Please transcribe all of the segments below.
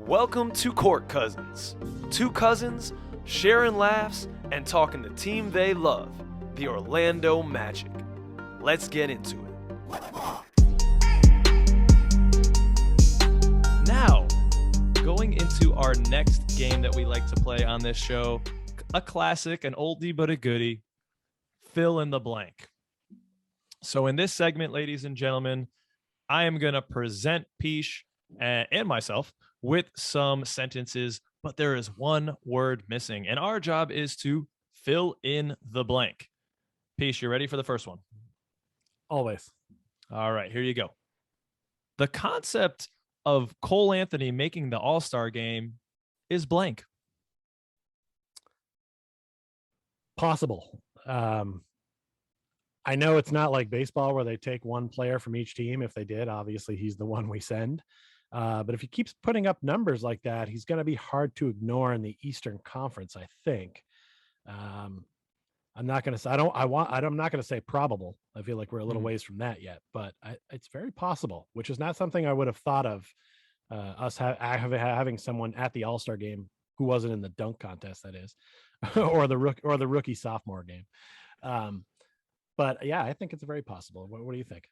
Welcome to Court Cousins. Two cousins sharing laughs and talking the team they love, the Orlando Magic. Let's get into it. Now, going into our next game that we like to play on this show, a classic, an oldie but a goodie, fill in the blank. So in this segment, ladies and gentlemen, I am going to present Pich and myself with some sentences, but there is one word missing, and our job is to fill in the blank. Pich, you ready for the first one? Always. All right, here you go. The concept of Cole Anthony making the All-Star game is blank. Possible. I know it's not like baseball where they take one player from each team. If they did, obviously he's the one we send. But if he keeps putting up numbers like that, he's going to be hard to ignore in the Eastern Conference, I think. I'm not going to say I'm not going to say probable. I feel like we're a little ways from that yet, but it's very possible, which is not something I would have thought of us having someone at the All-Star game who wasn't in the dunk contest, that is, or the rookie sophomore game. But yeah, I think it's very possible. What do you think?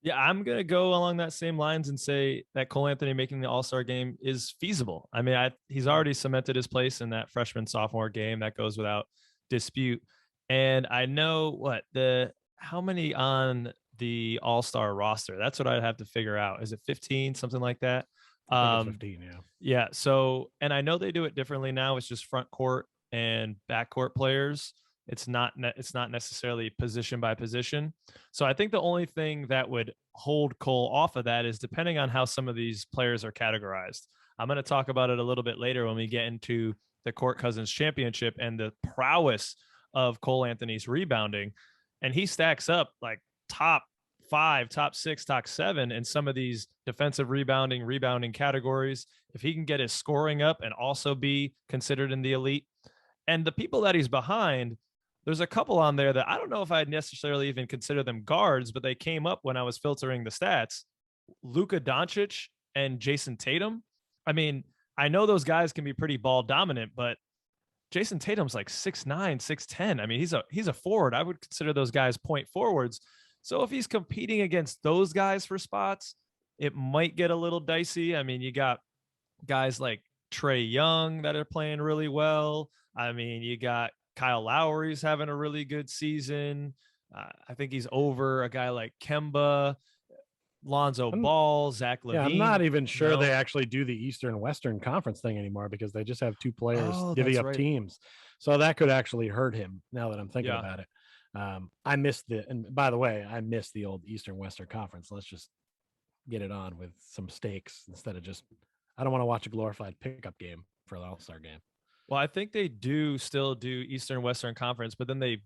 Yeah, I'm going to go along that same lines and say that Cole Anthony making the All-Star game is feasible. I mean, he's already cemented his place in that freshman sophomore game. That goes without dispute. And I know how many on the All-Star roster? That's what I'd have to figure out. Is it 15, something like that? I think it's 15, yeah. Yeah. So, and I know they do it differently now. It's just front court and back court players. It's not necessarily position by position. So I think the only thing that would hold Cole off of that is depending on how some of these players are categorized. I'm going to talk about it a little bit later when we get into the Court Cousins Championship and the prowess of Cole Anthony's rebounding. And he stacks up like top 5, top 6, top 7 in some of these defensive rebounding categories. If he can get his scoring up and also be considered in the elite, and the people that he's behind, there's a couple on there that I don't know if I'd necessarily even consider them guards, but they came up when I was filtering the stats. Luka Doncic and Jason Tatum. I mean, I know those guys can be pretty ball dominant, but Jason Tatum's like 6'9", 6'10". I mean, he's a forward. I would consider those guys point forwards. So if he's competing against those guys for spots, it might get a little dicey. I mean, you got guys like Trae Young that are playing really well. I mean, you got Kyle Lowry's having a really good season. I think he's over a guy like Kemba, Lonzo Ball, Zach LaVine. Yeah, I'm not even sure they actually do the Eastern Western Conference thing anymore because they just have two players divvy up teams. So that could actually hurt him now that I'm thinking about it. And by the way, I miss the old Eastern Western Conference. Let's just get it on with some stakes instead of I don't want to watch a glorified pickup game for the All-Star game. Well, I think they still do Eastern Western Conference, but then they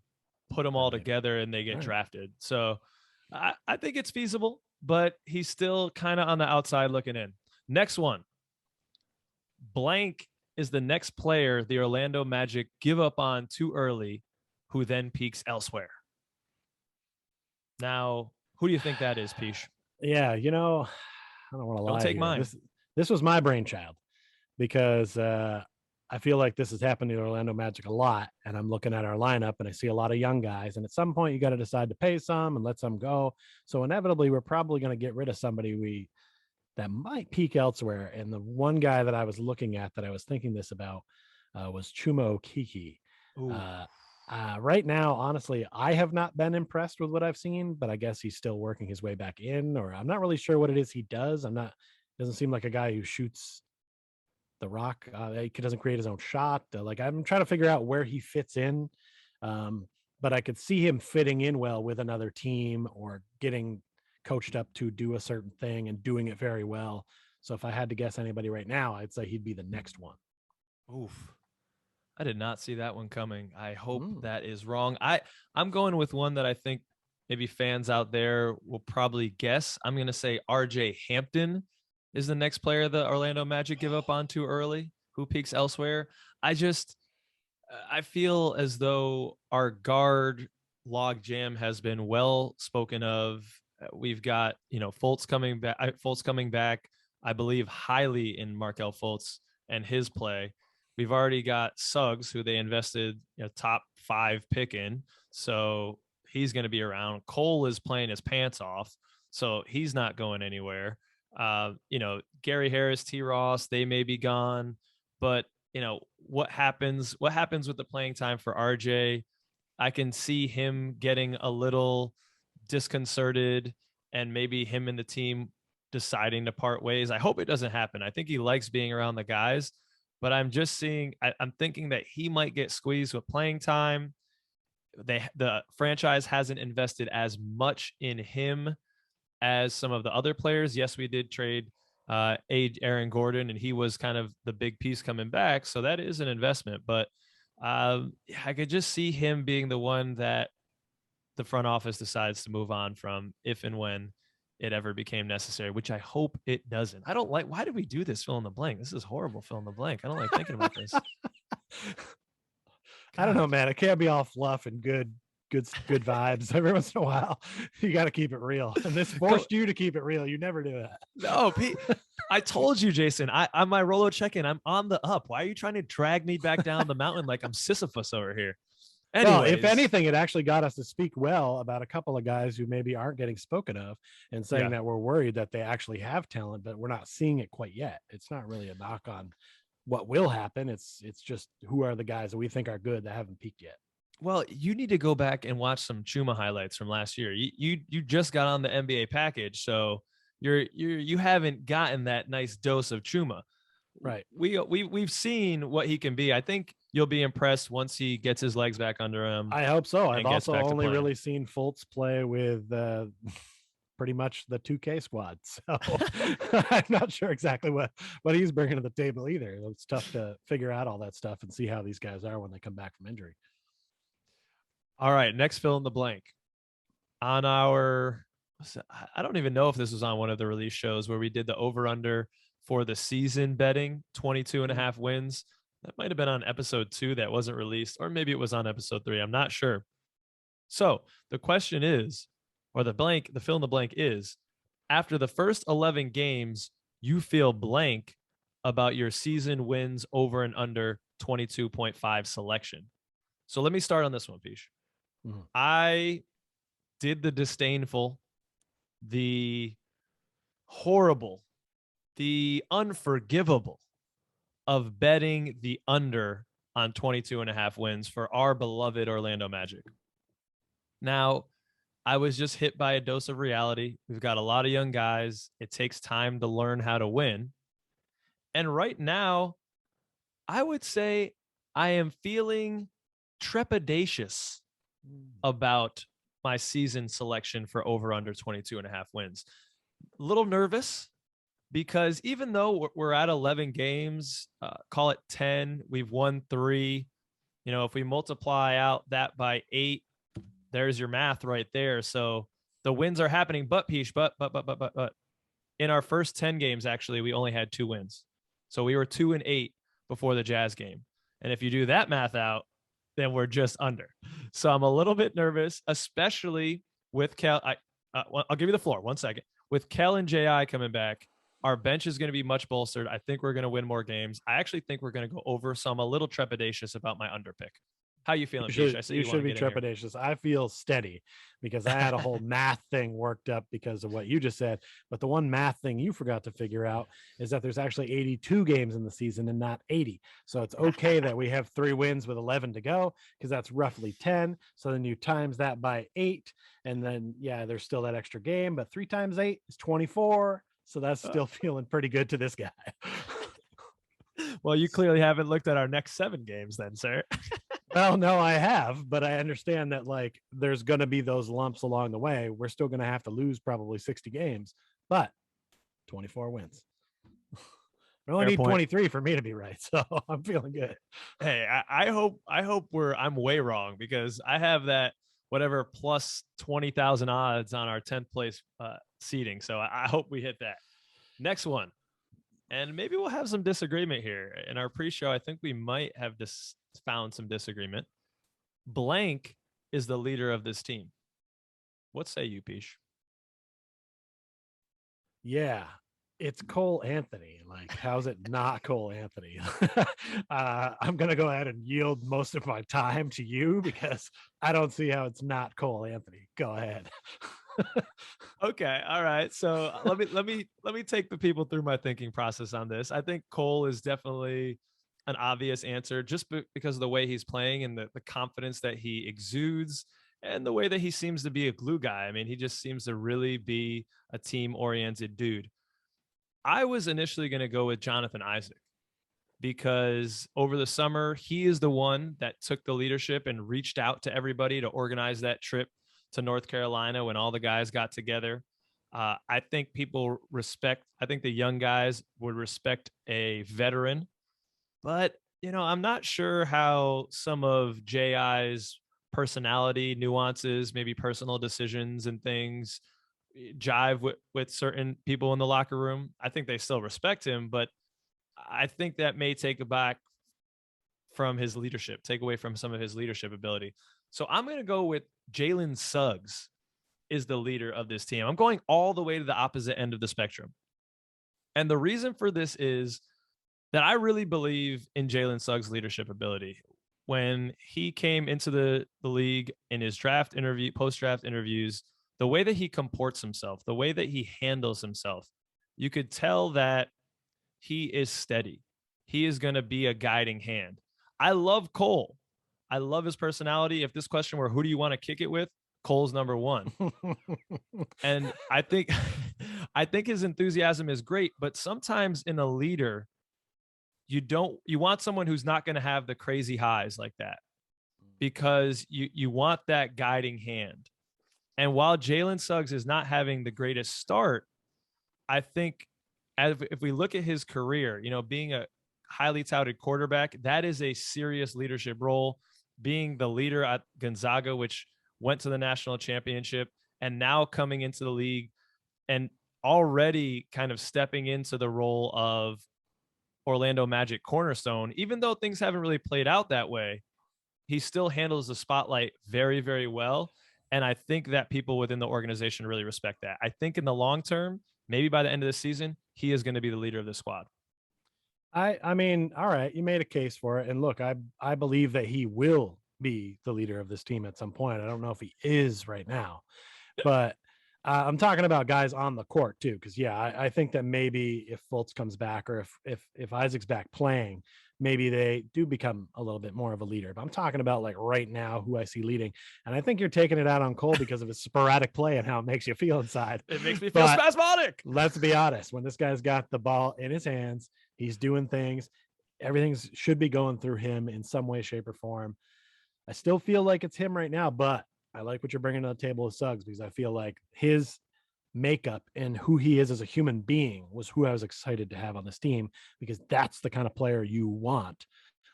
put them all together and they get drafted. So I think it's feasible, but he's still kind of on the outside looking in. Next one. Blank is the next player the Orlando Magic give up on too early, who then peaks elsewhere. Now, who do you think that is, Pich? Yeah, I don't want to lie. Don't take mine. This was my brainchild because I feel like this has happened to the Orlando Magic a lot, and I'm looking at our lineup and I see a lot of young guys, and at some point you got to decide to pay some and let some go. So inevitably we're probably going to get rid of somebody that might peak elsewhere. And the one guy that I was looking at that I was thinking this about was Chumo Kiki. Right now, honestly, I have not been impressed with what I've seen, but I guess he's still working his way back in, or I'm not really sure what it is he does. Doesn't seem like a guy who shoots the rock. He doesn't create his own shot. I'm trying to figure out where he fits in. But I could see him fitting in well with another team or getting coached up to do a certain thing and doing it very well. So if I had to guess anybody right now, I'd say he'd be the next one. Oof. I did not see that one coming. I hope that is wrong. I'm going with one that I think maybe fans out there will probably guess. I'm going to say RJ Hampton is the next player the Orlando Magic give up on too early, who peaks elsewhere. I feel as though our guard log jam has been well spoken of. We've got, Fultz coming back. I believe highly in Markel Fultz and his play. We've already got Suggs, who they invested top 5 pick in. So he's going to be around. Cole is playing his pants off. So he's not going anywhere. Gary Harris, T. Ross, they may be gone. But, what happens with the playing time for RJ? I can see him getting a little disconcerted and maybe him and the team deciding to part ways. I hope it doesn't happen. I think he likes being around the guys, but I'm just seeing, I'm thinking that he might get squeezed with playing time. The franchise hasn't invested as much in him as some of the other players. Yes, we did trade Aaron Gordon, and he was kind of the big piece coming back. So that is an investment, but I could just see him being the one that the front office decides to move on from if and when it ever became necessary, which I hope it doesn't. I don't like, why did we do this fill in the blank? This is horrible fill in the blank. I don't like thinking about this. I don't know, man. It can't be all fluff and good vibes. Every once in a while, you got to keep it real. And this forced you to keep it real. You never do it. No, Pete. I told you, Jason. On my Rolo check-in, I'm on the up. Why are you trying to drag me back down the mountain like I'm Sisyphus over here? Well, if anything, it actually got us to speak well about a couple of guys who maybe aren't getting spoken of and saying that we're worried that they actually have talent, but we're not seeing it quite yet. It's not really a knock on what will happen. It's just who are the guys that we think are good that haven't peaked yet. Well, you need to go back and watch some Chuma highlights from last year. You just got on the NBA package, so you haven't gotten that nice dose of Chuma. Right. We've seen what he can be. I think you'll be impressed once he gets his legs back under him. I hope so. I've also only really seen Fultz play with pretty much the 2K squad. So I'm not sure exactly what he's bringing to the table either. It's tough to figure out all that stuff and see how these guys are when they come back from injury. All right, next fill in the blank. On our, I don't even know if this was on one of the release shows where we did the over-under for the season betting, 22.5 wins. That might have been on episode 2 that wasn't released, or maybe it was on episode 3. I'm not sure. So the question is, or the fill in the blank is, after the first 11 games, you feel blank about your season wins over and under 22.5 selection. So let me start on this one, Pish. Mm-hmm. I did the disdainful, the horrible, the unforgivable of betting the under on 22.5 wins for our beloved Orlando Magic. Now, I was just hit by a dose of reality. We've got a lot of young guys. It takes time to learn how to win. And right now, I would say I am feeling trepidatious about my season selection for over under 22.5 wins. A little nervous because even though we're at 11 games, call it 10, we've won 3. If we multiply out that by 8, there's your math right there. So the wins are happening, but Pish, but in our first 10 games, actually, we only had 2 wins. So we were 2-8 before the Jazz game. And if you do that math out, then we're just under. So I'm a little bit nervous, especially with Kel. I'll give you the floor 1 second. With Kel and JI coming back, our bench is going to be much bolstered. I think we're going to win more games. I actually think we're going to go over. So I'm a little trepidatious about my under pick. How you feeling, Pish? You should be trepidatious. I feel steady because I had a whole math thing worked up because of what you just said. But the one math thing you forgot to figure out is that there's actually 82 games in the season and not 80. So it's okay that we have 3 wins with 11 to go because that's roughly 10. So then you times that by 8. And then, there's still that extra game. But 3 times 8 is 24. So that's still feeling pretty good to this guy. Well, you clearly haven't looked at our next 7 games then, sir. Well, no, I have, but I understand that there's going to be those lumps along the way. We're still going to have to lose probably 60 games, but 24 wins. I only need 23 for me to be right, so I'm feeling good. Hey, I hope I'm way wrong because I have that whatever plus 20,000 odds on our 10th place seating. So I hope we hit that. Next one. And maybe we'll have some disagreement here. In our pre-show, I think we might have found some disagreement. Blank is the leader of this team. What say you, Pish? Yeah. It's Cole Anthony. Like, how's it not Cole Anthony? I'm going to go ahead and yield most of my time to you because I don't see how it's not Cole Anthony. Go ahead. Okay, all right. So let me take the people through my thinking process on this. I think Cole is definitely an obvious answer just because of the way he's playing and the confidence that he exudes and the way that he seems to be a glue guy. I mean, he just seems to really be a team oriented dude. I was initially going to go with Jonathan Isaac because over the summer, he is the one that took the leadership and reached out to everybody to organize that trip to North Carolina when all the guys got together. I think I think the young guys would respect a veteran, but, I'm not sure how some of JI's personality nuances, maybe personal decisions and things jive with certain people in the locker room. I think they still respect him, but I think that may take take away from some of his leadership ability. So I'm going to go with Jalen Suggs is the leader of this team. I'm going all the way to the opposite end of the spectrum. And the reason for this is that I really believe in Jalen Suggs' leadership ability. When he came into the league in his post draft interviews, the way that he comports himself, the way that he handles himself, you could tell that he is steady. He is going to be a guiding hand. I love Cole. I love his personality. If this question were who do you want to kick it with, Cole's number one. And I think I think his enthusiasm is great, but sometimes in a leader, you want someone who's not going to have the crazy highs like that because you want that guiding hand. And while Jalen Suggs is not having the greatest start, I think if we look at his career, being a highly touted quarterback, that is a serious leadership role. Being the leader at Gonzaga, which went to the national championship, and now coming into the league and already kind of stepping into the role of Orlando Magic cornerstone, even though things haven't really played out that way, he still handles the spotlight very, very well. And I think that people within the organization really respect that. I think in the long term, maybe by the end of the season, he is going to be the leader of the squad. I mean, all right, you made a case for it. And look, I believe that he will be the leader of this team at some point. I don't know if he is right now, but I'm talking about guys on the court too. Because yeah, I think that maybe if Fultz comes back or if Isaac's back playing, maybe they do become a little bit more of a leader. But I'm talking about like right now who I see leading, and I think you're taking it out on Cole because of his sporadic play and how it makes you feel inside. It makes me feel spasmodic. Let's be honest, when this guy's got the ball in his hands, he's doing things. Everything should be going through him in some way, shape, or form. I still feel like it's him right now, but I like what you're bringing to the table with Suggs because I feel like his makeup and who he is as a human being was who I was excited to have on this team because that's the kind of player you want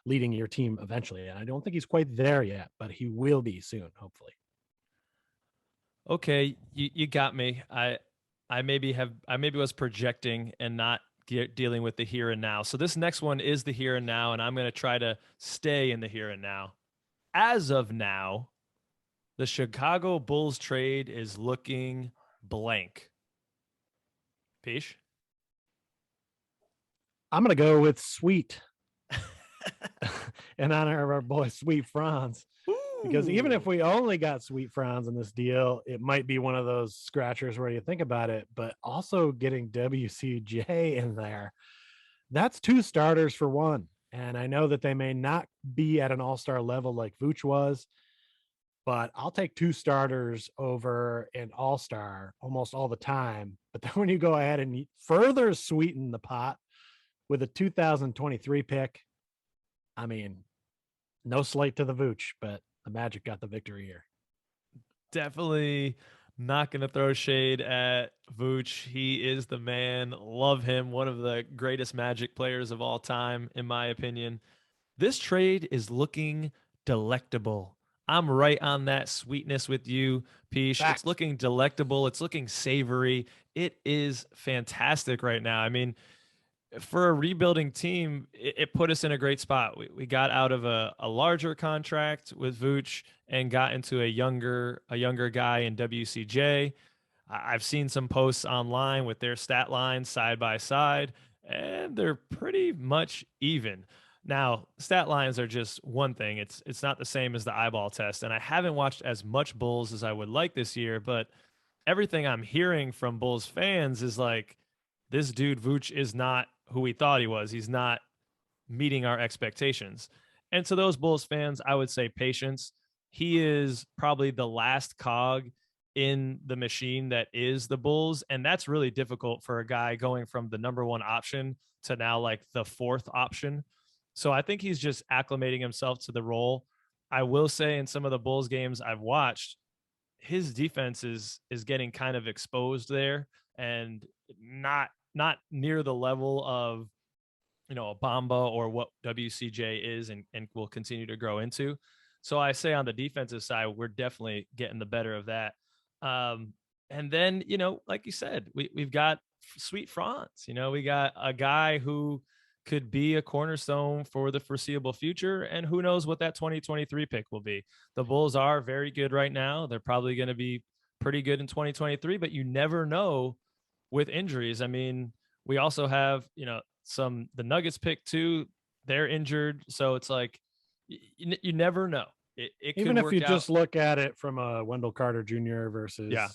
leading your team eventually. And I don't think he's quite there yet, but he will be soon, hopefully. Okay, you got me. I maybe was projecting and not dealing with the here and now. So this next one is the here and now, and I'm going to try to stay in the here and now. As of now, the Chicago Bulls trade is looking blank. Pish? I'm going to go with Sweet in honor of our boy Sweet Franz. Because even if we only got Sweet Franz in this deal, it might be one of those scratchers where you think about it, but also getting WCJ in there, that's two starters for one. And I know that they may not be at an all-star level like Vooch was, but I'll take two starters over an all-star almost all the time. But then when you go ahead and further sweeten the pot with a 2023 pick, I mean, no slight to the Vooch, but the Magic got the victory here. Definitely not going to throw shade at Vooch. He is the man. Love him. One of the greatest Magic players of all time, in my opinion. This trade is looking delectable. I'm right on that sweetness with you, Pish. Fact. It's looking delectable. It's looking savory. It is fantastic right now. I mean, for a rebuilding team, it put us in a great spot. We got out of a larger contract with Vooch and got into a younger guy in WCJ. I've seen some posts online with their stat lines side by side, and they're pretty much even. Now, stat lines are just one thing. It's not the same as the eyeball test, and I haven't watched as much Bulls as I would like this year, but everything I'm hearing from Bulls fans is like this dude Vooch is not who we thought he was. He's not meeting our expectations. And to those Bulls fans, I would say patience. He is probably the last cog in the machine that is the Bulls. And that's really difficult for a guy going from the number one option to now like the fourth option. So I think he's just acclimating himself to the role. I will say in some of the Bulls games I've watched, his defense is getting kind of exposed there and not near the level of a Bamba or what WCJ is and will continue to grow into. So I say on the defensive side, we're definitely getting the better of that. And then, like you said, we've got sweet Franz. We got a guy who could be a cornerstone for the foreseeable future. And who knows what that 2023 pick will be. The Bulls are very good right now. They're probably going to be pretty good in 2023, but you never know with injuries. I mean, we also have, the Nuggets pick too. They're injured. So it's like, you never know. It Even could if work you out. just look at it from a Wendell Carter Jr. versus Yeah.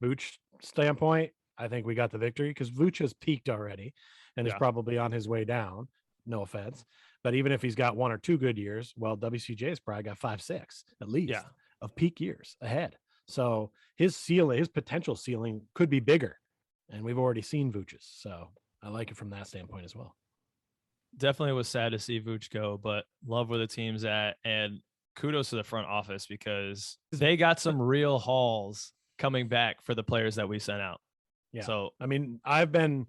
Vooch standpoint, I think we got the victory because Vooch has peaked already and is Yeah. probably on his way down. No offense. But even if he's got 1 or 2 good years, well, WCJ's probably got 5, 6 at least Yeah. of peak years ahead. So his ceiling, his potential ceiling could be bigger. And we've already seen Vooch's. So I like it from that standpoint as well. Definitely was sad to see Vooch go, but love where the team's at. And kudos to the front office because they got some real hauls coming back for the players that we sent out. Yeah. So, I mean, I've been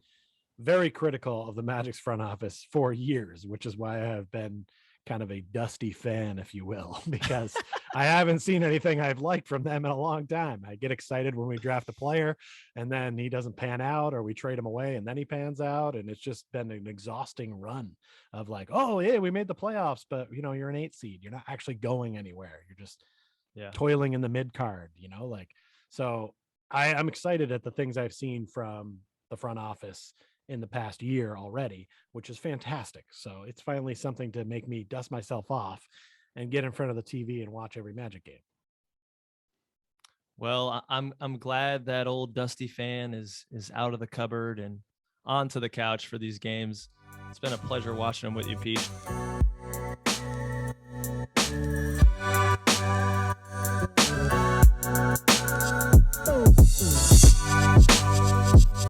very critical of the Magic's front office for years, which is why I have been kind of a dusty fan, if you will, because I haven't seen anything I've liked from them in a long time. I get excited when we draft a player and then he doesn't pan out, or we trade him away and then he pans out. And it's just been an exhausting run of like, oh yeah, we made the playoffs, but you're an 8 seed. You're not actually going anywhere. You're just toiling in the mid card, so I'm excited at the things I've seen from the front office in the past year already, which is fantastic. So it's finally something to make me dust myself off and get in front of the TV and watch every Magic game. Well, I'm glad that old Dusty fan is out of the cupboard and onto the couch for these games. It's been a pleasure watching them with you, Pete.